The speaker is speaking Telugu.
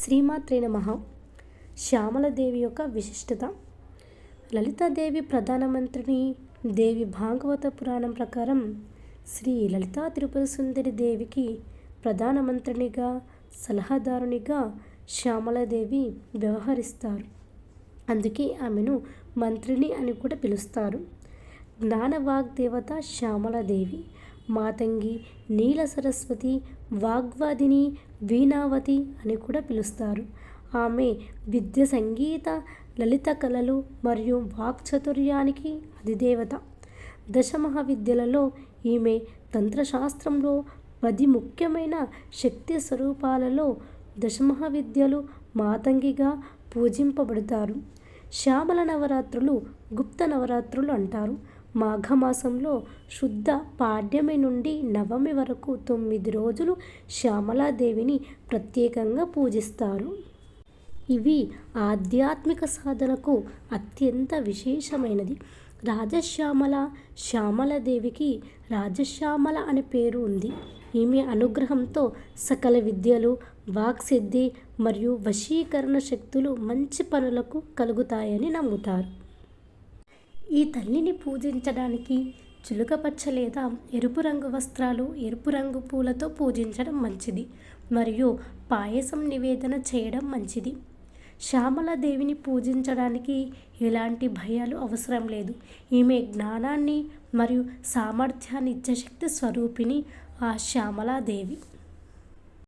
శ్రీమాత్రే నమః. శ్యామలాదేవి యొక్క విశిష్టత. లలితాదేవి ప్రధానమంత్రిని. దేవి భాగవత పురాణం ప్రకారం శ్రీ లలితా త్రిపుర సుందరి దేవికి ప్రధానమంత్రినిగా, సలహాదారునిగా శ్యామలాదేవి వ్యవహరిస్తారు. అందుకే ఆమెను మంత్రిని అని కూడా పిలుస్తారు. జ్ఞానవాగ్దేవత శ్యామలాదేవి. మాతంగి, నీల సరస్వతి, వాగ్వాదిని, వీణావతి అని కూడా పిలుస్తారు. ఆమె విద్య, సంగీత, లలిత కళలు మరియు వాక్చాతుర్యానికి అధిదేవత. దశమహావిద్యలలో ఈమె తంత్రశాస్త్రంలో 10 ముఖ్యమైన శక్తి స్వరూపాలలో దశమహావిద్యలు మాతంగిగా పూజింపబడతారు. శ్యామల నవరాత్రులు గుప్త నవరాత్రులు అంటారు. మాఘమాసంలో శుద్ధ పాడ్యమి నుండి నవమి వరకు 9 రోజులు శ్యామలాదేవిని ప్రత్యేకంగా పూజిస్తారు. ఇవి ఆధ్యాత్మిక సాధనకు అత్యంత విశేషమైనది. రాజశ్యామల. శ్యామలాదేవికి రాజశ్యామల అనే పేరు ఉంది. ఈమె అనుగ్రహంతో సకల విద్యలు, వాక్సిద్ధి మరియు వశీకరణ శక్తులు మంచి పనులకు కలుగుతాయని నమ్ముతారు. ఈ తల్లిని పూజించడానికి చిలుకపచ్చ లేదా ఎరుపు రంగు వస్త్రాలు, ఎరుపు రంగు పూలతో పూజించడం మంచిది మరియు పాయసం నివేదన చేయడం మంచిది. శ్యామలాదేవిని పూజించడానికి ఎలాంటి భయాలు అవసరం లేదు. ఈమె జ్ఞానాన్ని మరియు సామర్థ్యాన్ని ఇచ్చే శక్తి స్వరూపిణి ఆ శ్యామలాదేవి.